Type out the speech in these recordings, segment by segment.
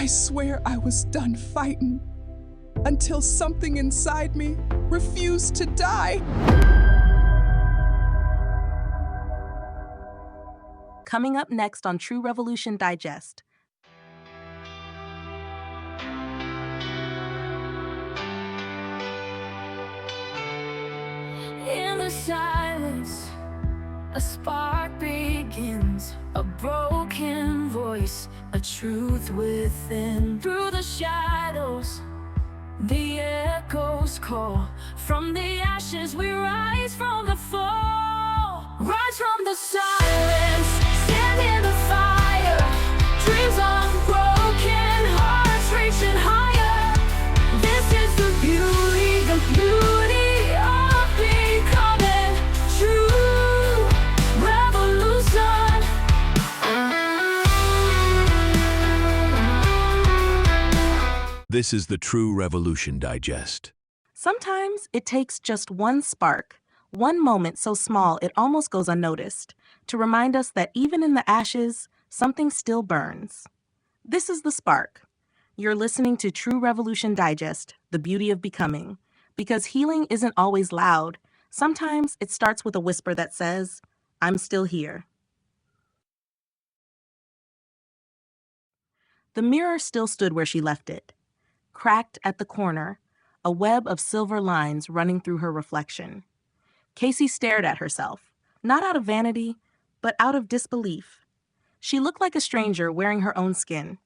I swear I was done fighting until something inside me refused to die. Coming up next on True Revolution Digest. In the silence, a spark begins, a broken voice, a truth within. Through the shadows, the echoes call. From the ashes we rise from the fall. Rise from the silence, stand in the fire. Dreams unbroken, hearts reaching higher. This is the beauty of becoming true revolution. This is the True Revolution Digest. Sometimes it takes just one spark, one moment so small it almost goes unnoticed, to remind us that even in the ashes, something still burns. This is the spark. You're listening to True Revolution Digest, The Beauty of Becoming, because healing isn't always loud. Sometimes it starts with a whisper that says, "I'm still here." The mirror still stood where she left it, cracked at the corner, a web of silver lines running through her reflection. Casey stared at herself, not out of vanity, but out of disbelief. She looked like a stranger wearing her own skin.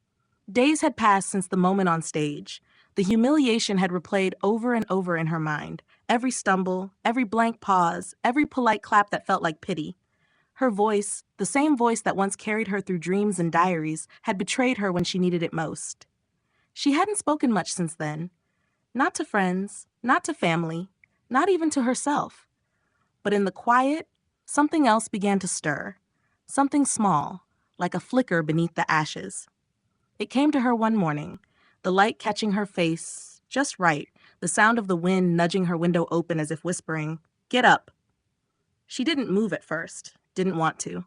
Days had passed since the moment on stage. The humiliation had replayed over and over in her mind, every stumble, every blank pause, every polite clap that felt like pity. Her voice, the same voice that once carried her through dreams and diaries, had betrayed her when she needed it most. She hadn't spoken much since then. Not to friends, not to family, not even to herself. But in the quiet, something else began to stir. Something small, like a flicker beneath the ashes. It came to her one morning, the light catching her face just right, the sound of the wind nudging her window open as if whispering, "Get up." She didn't move at first, didn't want to.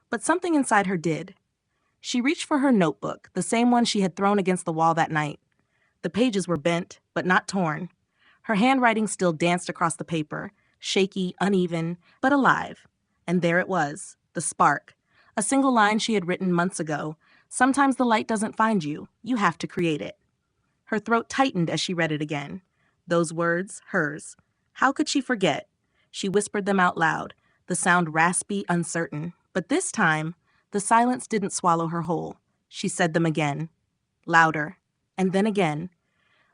But something inside her did. She reached for her notebook, the same one she had thrown against the wall that night. The pages were bent, but not torn. Her handwriting still danced across the paper, shaky, uneven, but alive. And there it was, the spark. A single line she had written months ago. Sometimes the light doesn't find you. You have to create it. Her throat tightened as she read it again. Those words, hers. How could she forget? She whispered them out loud, the sound raspy, uncertain. But this time, the silence didn't swallow her whole. She said them again, louder, and then again,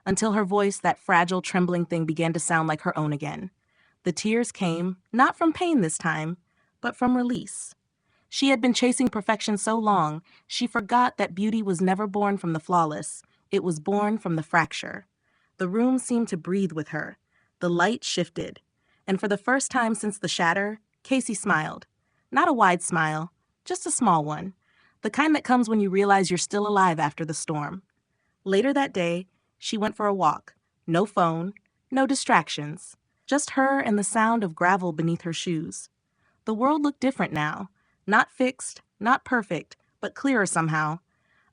until her voice, that fragile, trembling thing, began to sound like her own again. The tears came, not from pain this time, but from release. She had been chasing perfection so long, she forgot that beauty was never born from the flawless. It was born from the fracture. The room seemed to breathe with her. The light shifted. And for the first time since the shatter, Casey smiled. Not a wide smile, just a small one. The kind that comes when you realize you're still alive after the storm. Later that day, she went for a walk. No phone, no distractions. Just her and the sound of gravel beneath her shoes. The world looked different now. Not fixed, not perfect, but clearer somehow.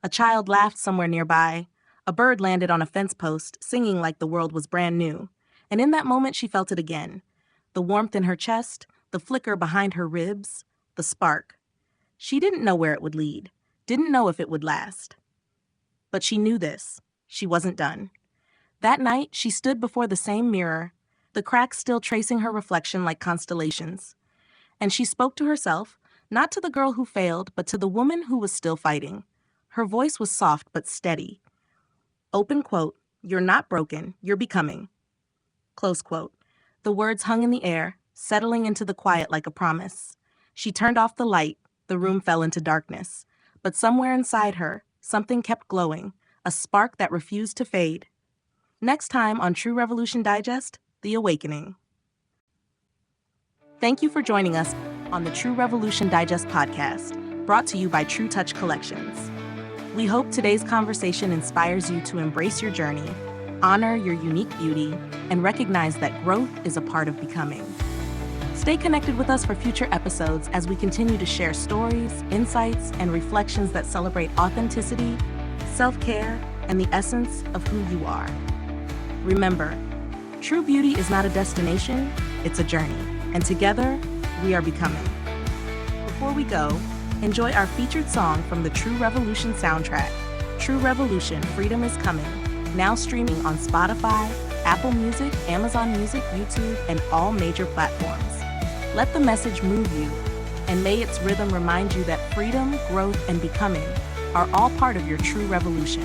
A child laughed somewhere nearby. A bird landed on a fence post, singing like the world was brand new. And in that moment, she felt it again. The warmth in her chest, the flicker behind her ribs, the spark. She didn't know where it would lead, didn't know if it would last. But she knew this. She wasn't done. That night, she stood before the same mirror, the cracks still tracing her reflection like constellations. And she spoke to herself, not to the girl who failed, but to the woman who was still fighting. Her voice was soft but steady. Open quote, "You're not broken, you're becoming." Close quote. The words hung in the air, settling into the quiet like a promise. She turned off the light, the room fell into darkness. But somewhere inside her, something kept glowing, a spark that refused to fade. Next time on True Revolution Digest, The Awakening. Thank you for joining us on the True Revolution Digest podcast, brought to you by True Touch Collections. We hope today's conversation inspires you to embrace your journey, honor your unique beauty, and recognize that growth is a part of becoming. Stay connected with us for future episodes as we continue to share stories, insights, and reflections that celebrate authenticity, self-care, and the essence of who you are. Remember, true beauty is not a destination, it's a journey, and together, we are becoming. Before we go, enjoy our featured song from the True Revolution soundtrack, True Revolution, Freedom is Coming, now streaming on Spotify, Apple Music, Amazon Music, YouTube, and all major platforms. Let the message move you, and may its rhythm remind you that freedom, growth, and becoming are all part of your true revolution.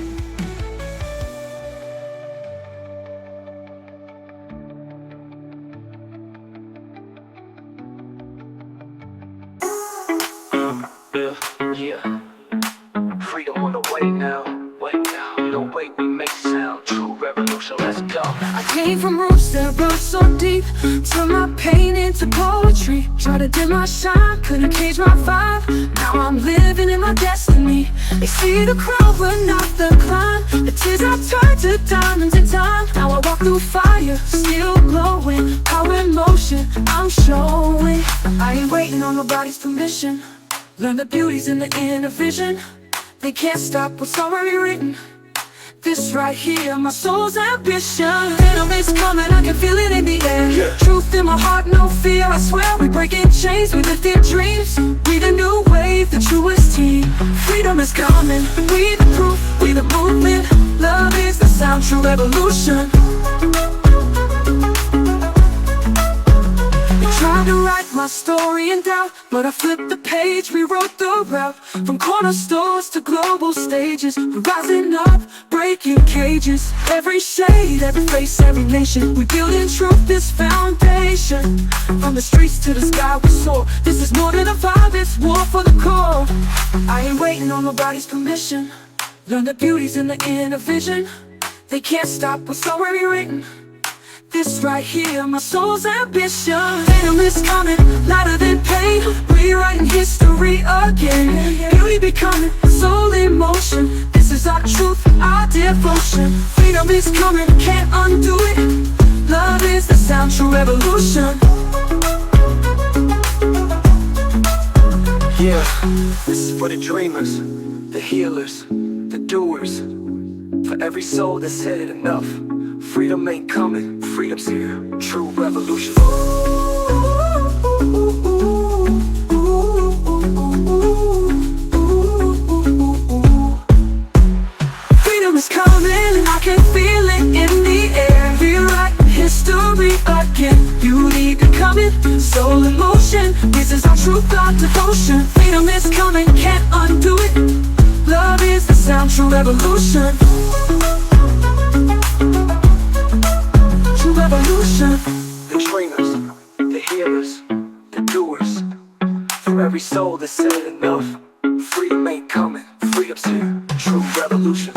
Yeah. Freedom on the way now. No way we make sound. True revolution, let's go. I came from roots that rose so deep. Turned my pain into poetry. Tried to dim my shine, couldn't cage my vibe. Now I'm living in my destiny. They see the crowd but not the climb. The tears I turned to diamonds in time. Now I walk through fire, still glowing. Power in motion, I'm showing. I ain't waiting on nobody's permission. Learn the beauties in the inner vision. They can't stop what's already written. This right here, my soul's ambition. Freedom is coming, I can feel it in the air. Truth in my heart, no fear, I swear. We breaking chains, we lift their dreams. We the new wave, the truest team. Freedom is coming, we the proof, we the movement. Love is the sound, true revolution. Tried to write my story in doubt, but I flipped the page, rewrote the route. From corner stores to global stages, we're rising up, breaking cages. Every shade, every face, every nation. We building truth, this foundation. From the streets to the sky we soar. This is more than a vibe, it's war for the core. I ain't waiting on nobody's permission. Learn the beauties in the inner vision. They can't stop what's already written. This right here, my soul's ambition. Freedom is coming, lighter than pain. Rewriting history again. Beauty becoming, soul in motion. This is our truth, our devotion. Freedom is coming, can't undo it. Love is the sound, true revolution. Yeah, this is for the dreamers, the healers, the doers. For every soul that said it enough. Freedom ain't coming, freedom's here. True revolution. Freedom is coming, I can feel it in the air. Rewriting history again. Beauty becoming, soul in motion. This is our true God devotion. Freedom is coming, can't undo it. Love is the sound, true revolution. Revolution. The dreamers, the healers, the doers. For every soul that said enough. Freedom ain't coming, freedom's here. True revolution.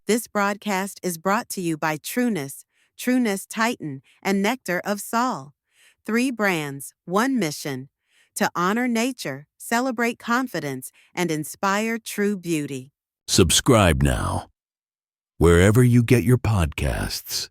This broadcast is brought to you by Trueness, Trueness Titan, and Nectar of Sol. 3 brands, 1 mission. To honor nature, celebrate confidence, and inspire true beauty. Subscribe now, wherever you get your podcasts.